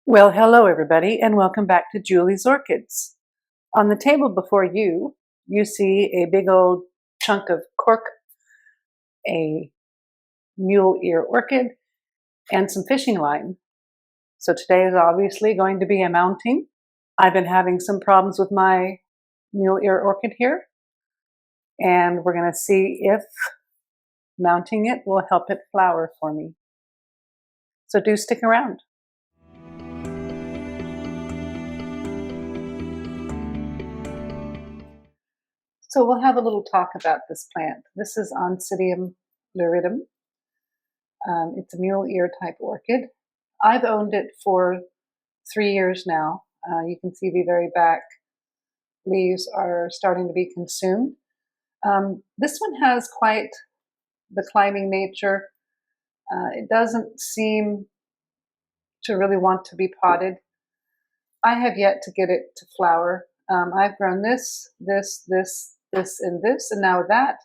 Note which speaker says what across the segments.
Speaker 1: Well, hello everybody, and welcome back to Julie's Orchids. On the table before you, you see a big old chunk of cork, a mule ear orchid, and some fishing line. So today is obviously going to be a mounting. I've been having some problems with my mule ear orchid here, and we're going to see if mounting it will help it flower for me. So do stick around. So we'll have a little talk about this plant. This is Oncidium luridum. It's a mule ear type orchid. I've owned it for 3 years now. You can see the very back leaves are starting to be consumed. This one has quite the climbing nature. It doesn't seem to really want to be potted. I have yet to get it to flower. I've grown this, and now that.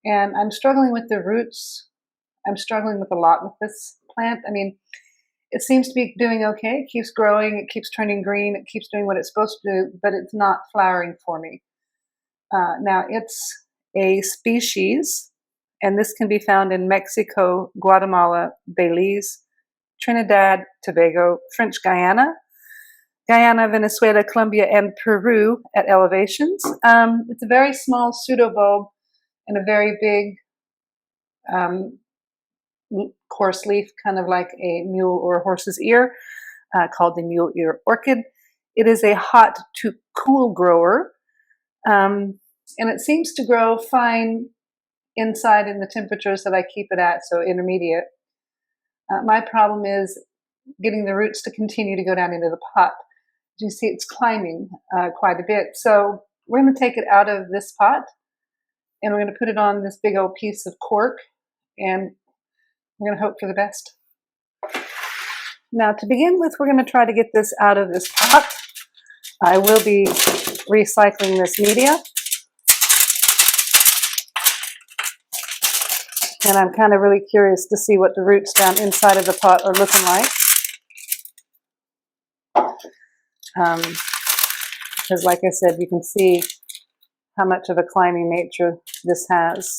Speaker 1: And I'm struggling with the roots. I'm struggling with a lot with this plant. I mean, it seems to be doing okay. It keeps growing. It keeps turning green. It keeps doing what it's supposed to do, but it's not flowering for me. Now, it's a species, and this can be found in Mexico, Guatemala, Belize, Trinidad, Tobago, French Guyana, Venezuela, Colombia, and Peru at elevations. It's a very small pseudobulb and a very big coarse leaf, kind of like a mule or a horse's ear, called the mule ear orchid. It is a hot to cool grower, and it seems to grow fine inside in the temperatures that I keep it at, so intermediate. My problem is getting the roots to continue to go down into the pot. As you see, it's climbing quite a bit. So we're going to take it out of this pot, and we're going to put it on this big old piece of cork, and we're going to hope for the best. Now, to begin with, we're going to try to get this out of this pot. I will be recycling this media. And I'm kind of really curious to see what the roots down inside of the pot are looking like. Because like I said, you can see how much of a climbing nature this has.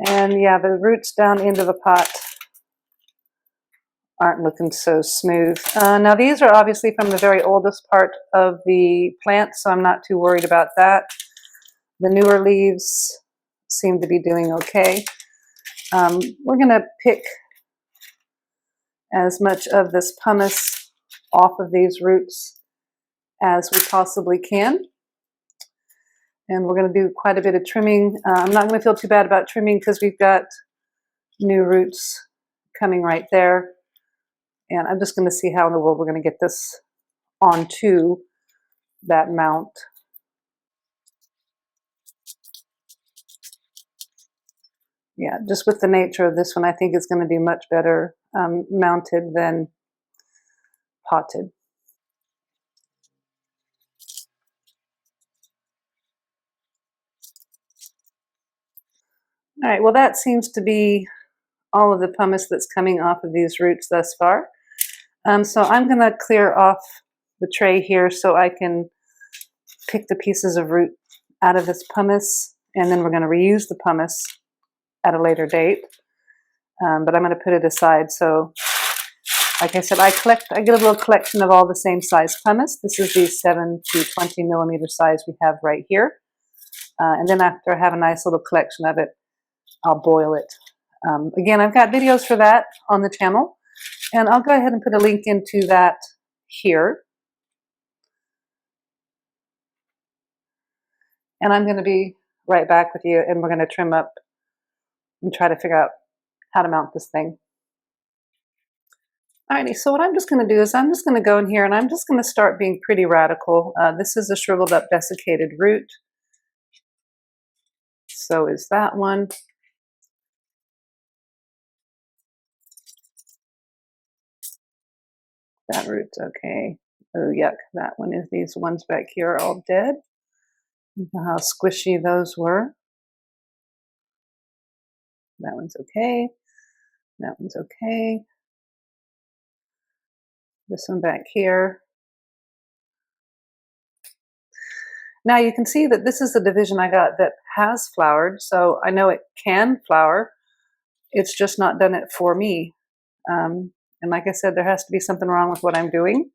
Speaker 1: And yeah, the roots down into the pot aren't looking so smooth. Now these are obviously from the very oldest part of the plant, so I'm not too worried about that. The newer leaves seem to be doing okay. We're going to pick as much of this pumice off of these roots as we possibly can. And we're going to do quite a bit of trimming. I'm not going to feel too bad about trimming because we've got new roots coming right there. And I'm just going to see how in the world we're going to get this onto that mount. Yeah, just with the nature of this one, I think it's going to be much better mounted than potted. All right, well that seems to be all of the pumice that's coming off of these roots thus far. So I'm going to clear off the tray here so I can pick the pieces of root out of this pumice, and then we're going to reuse the pumice at a later date. But I'm going to put it aside. So like I said, I get a little collection of all the same size pumice. This is the 7 to 20 millimeter size we have right here. And then after I have a nice little collection of it, I'll boil it. Again, I've got videos for that on the channel, and I'll go ahead and put a link into that here. And I'm going to be right back with you, and we're going to trim up and try to figure out how to mount this thing. Alrighty, so what I'm just going to do is I'm just going to go in here and I'm just going to start being pretty radical. This is a shriveled up desiccated root. So is that one. That root's okay. Oh, yuck. That one is, these ones back here are all dead. Look at how squishy those were. That one's okay. That one's okay. This one back here. Now you can see that this is the division I got that has flowered, so I know it can flower. It's just not done it for me. And like I said, there has to be something wrong with what I'm doing.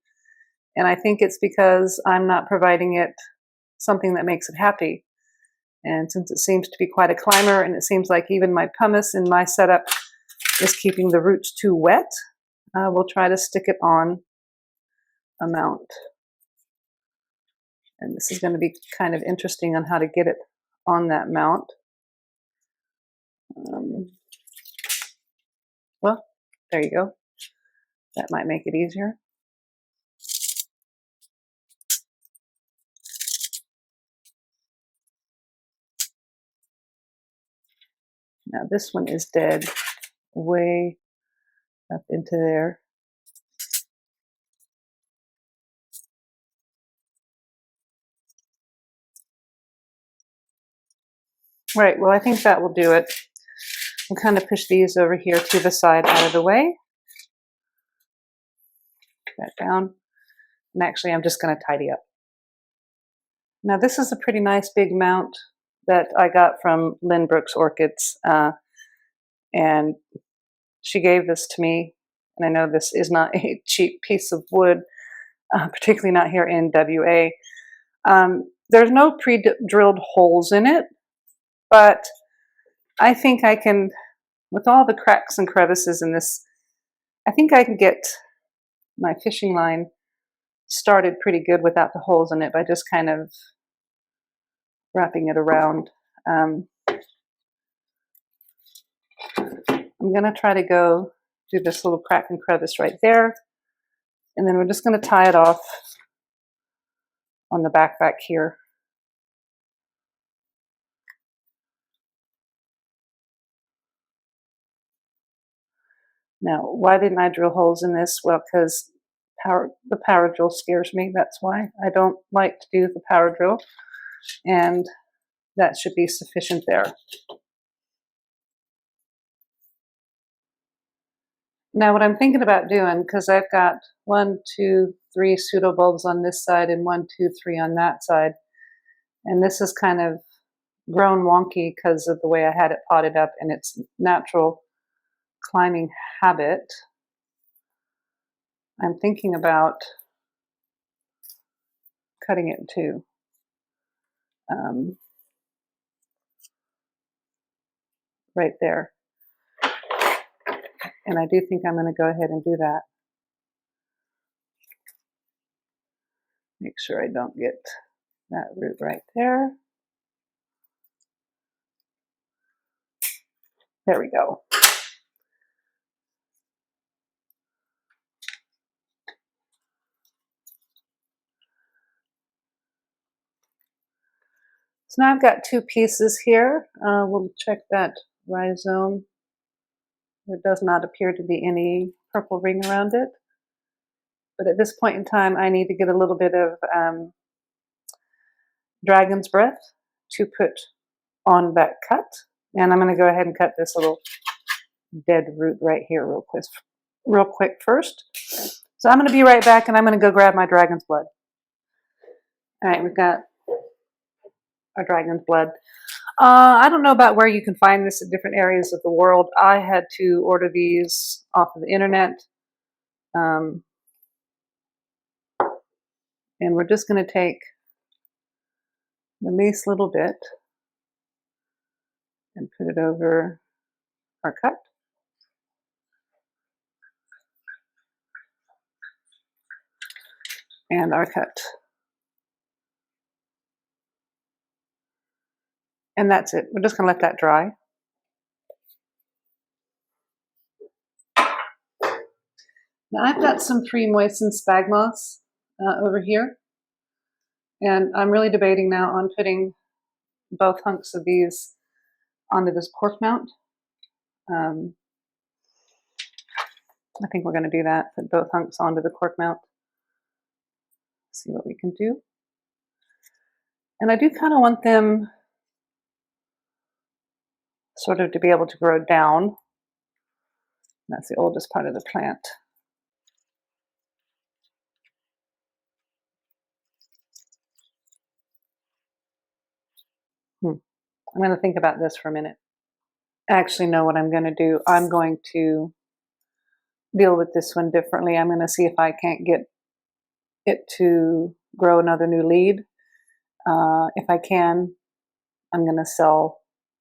Speaker 1: And I think it's because I'm not providing it something that makes it happy. And since it seems to be quite a climber, and it seems like even my pumice in my setup is keeping the roots too wet, we'll try to stick it on a mount. And this is going to be kind of interesting on how to get it on that mount. Well, there you go. That might make it easier. Now this one is dead way up into there. Right, well I think that will do it. I'll kind of push these over here to the side out of the way. Put that down. And actually I'm just going to tidy up. Now this is a pretty nice big mount that I got from Lynn Brooks Orchids. And she gave this to me. And I know this is not a cheap piece of wood, particularly not here in WA. There's no pre-drilled holes in it, but I think I can, with all the cracks and crevices in this, I think I can get my fishing line started pretty good without the holes in it by just kind of wrapping it around. I'm going to try to go do this little crack and crevice right there, and then we're just going to tie it off on the back here. Now, why didn't I drill holes in this? Well, because the power drill scares me. That's why I don't like to do the power drill, and that should be sufficient there. Now what I'm thinking about doing, because I've got 1, 2, 3 pseudo bulbs on this side and 1, 2, 3 on that side, and this is kind of grown wonky because of the way I had it potted up and its natural climbing habit. I'm thinking about cutting it in 2. Right there. And I do think I'm going to go ahead and do that. Make sure I don't get that root right there. There we go. So now I've got 2 pieces here. We'll check that rhizome. There does not appear to be any purple ring around it. But at this point in time, I need to get a little bit of dragon's breath to put on that cut. And I'm going to go ahead and cut this little dead root right here real quick first. So I'm going to be right back, and I'm going to go grab my dragon's blood. All right, we've got our dragon's blood. I don't know about where you can find this in different areas of the world. I had to order these off of the internet. And we're just going to take the least little bit and put it over our cut. And our cut. And that's it. We're just going to let that dry. Now I've got some pre-moistened spag moss over here. And I'm really debating now on putting both hunks of these onto this cork mount. I think we're going to do that, put both hunks onto the cork mount. See what we can do. And I do kind of want them sort of to be able to grow down. That's the oldest part of the plant. I'm going to think about this for a minute. I actually know what I'm going to do. I'm going to deal with this one differently. I'm going to see if I can't get it to grow another new lead. If I can, I'm going to sell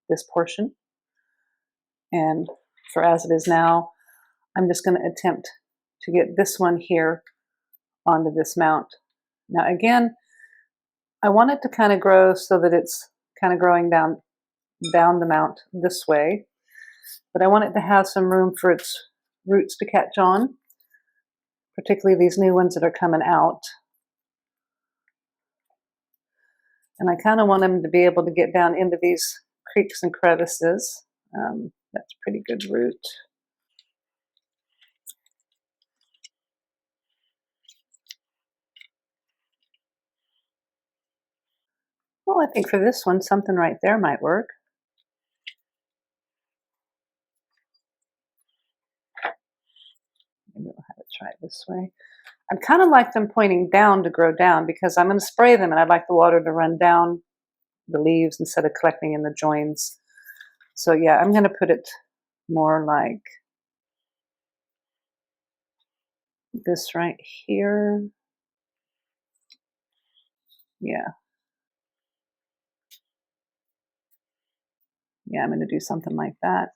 Speaker 1: this portion. And for as it is now, I'm just going to attempt to get this one here onto this mount. Now again, I want it to kind of grow so that it's kind of growing down the mount this way, but I want it to have some room for its roots to catch on, particularly these new ones that are coming out. And I kind of want them to be able to get down into these creeks and crevices. That's pretty good root. Well, I think for this one, something right there might work. Maybe we'll have it try it this way. I'd kind of like them pointing down to grow down because I'm going to spray them and I'd like the water to run down the leaves instead of collecting in the joins. So yeah, I'm going to put it more like this right here. Yeah. Yeah, I'm going to do something like that.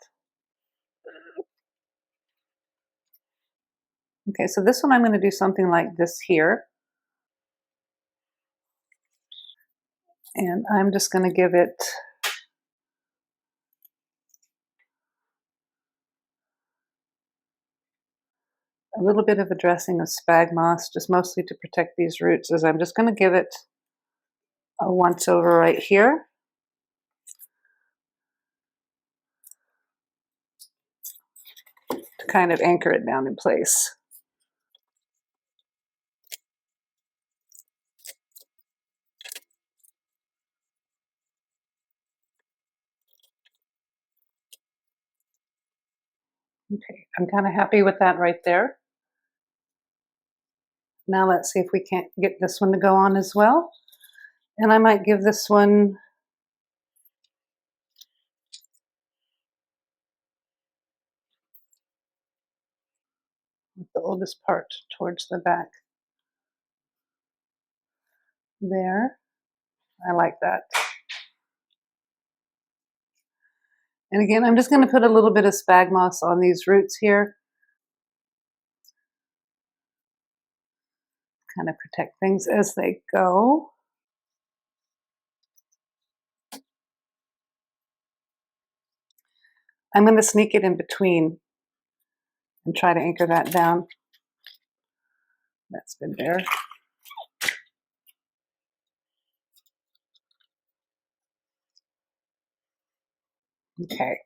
Speaker 1: Okay, so this one I'm going to do something like this here. And I'm just going to give it a little bit of a dressing of spag moss, just mostly to protect these roots, as I'm just going to give it a once over right here. To kind of anchor it down in place. Okay, I'm kind of happy with that right there. Now let's see if we can't get this one to go on as well. And I might give this one the oldest part towards the back. There. I like that. And again, I'm just going to put a little bit of spag moss on these roots here. Kind of protect things as they go. I'm going to sneak it in between and try to anchor that down. That's good there. Okay.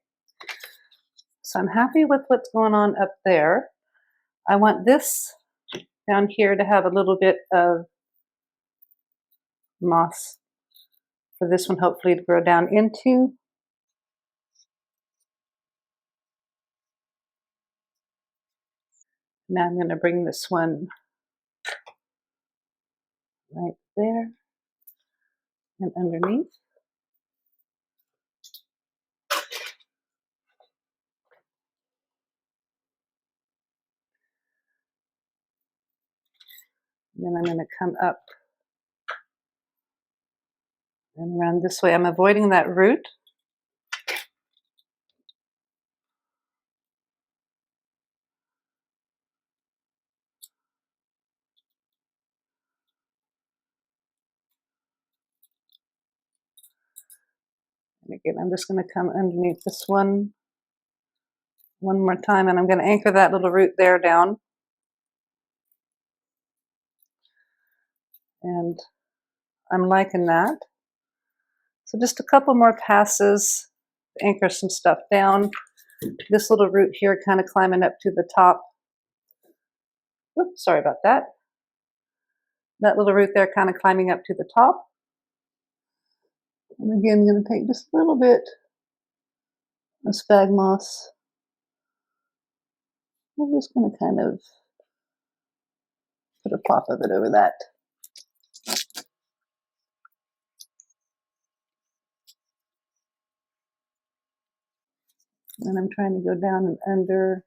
Speaker 1: So I'm happy with what's going on up there. I want this down here to have a little bit of moss for this one hopefully to grow down into. Now I'm going to bring this one right there and underneath. Then I'm going to come up and around this way. I'm avoiding that root. And again, I'm just going to come underneath this one more time, and I'm going to anchor that little root there down. And I'm liking that. So just a couple more passes to anchor some stuff down. This little root here kind of climbing up to the top. Oops, sorry about that. That little root there kind of climbing up to the top. And again, I'm going to take just a little bit of spag moss. I'm just going to kind of put a plop of it over that. And I'm trying to go down and under,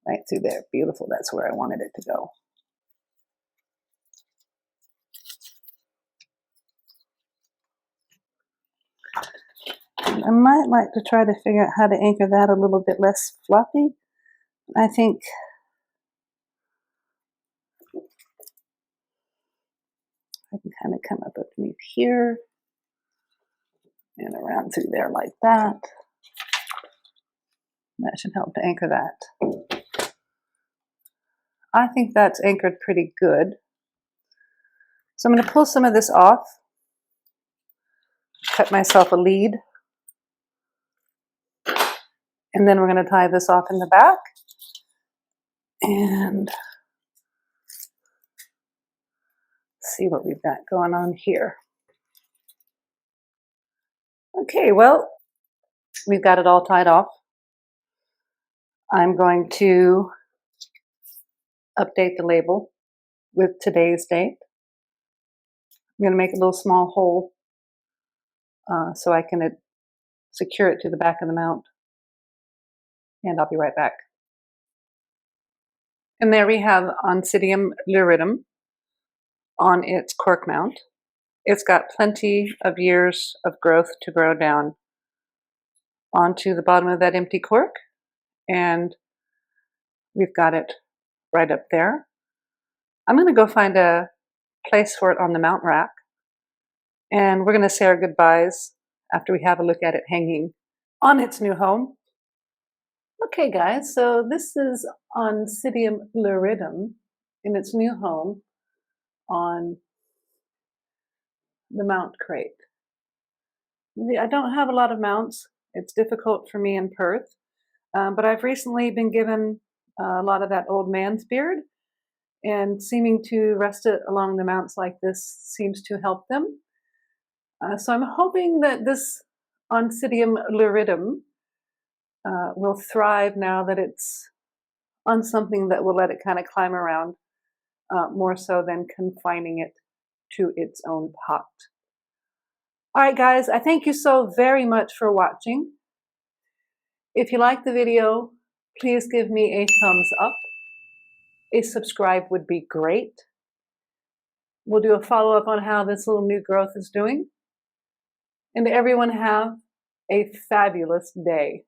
Speaker 1: right through there. Beautiful. That's where I wanted it to go. I might like to try to figure out how to anchor that a little bit less floppy. I think I can kind of come up underneath here and around through there like that. That should help to anchor that. I think that's anchored pretty good. So I'm going to pull some of this off, cut myself a lead, and then we're going to tie this off in the back. And see what we've got going on here. Okay, well, we've got it all tied off. I'm going to update the label with today's date. I'm going to make a little small hole so I can secure it to the back of the mount. And I'll be right back. And there we have Oncidium luridum on its cork mount. It's got plenty of years of growth to grow down onto the bottom of that empty cork. And we've got it right up there. I'm going to go find a place for it on the mount rack. And we're going to say our goodbyes after we have a look at it hanging on its new home. Okay, guys, so this is Oncidium luridum in its new home on the mount crate. I don't have a lot of mounts. It's difficult for me in Perth, but I've recently been given a lot of that old man's beard, and seeming to rest it along the mounts like this seems to help them. So I'm hoping that this Oncidium luridum will thrive now that it's on something that will let it kind of climb around more so than confining it to its own pot. All right, guys, I thank you so very much for watching. If you like the video, please give me a thumbs up. A subscribe would be great. We'll do a follow-up on how this little new growth is doing. And everyone have a fabulous day.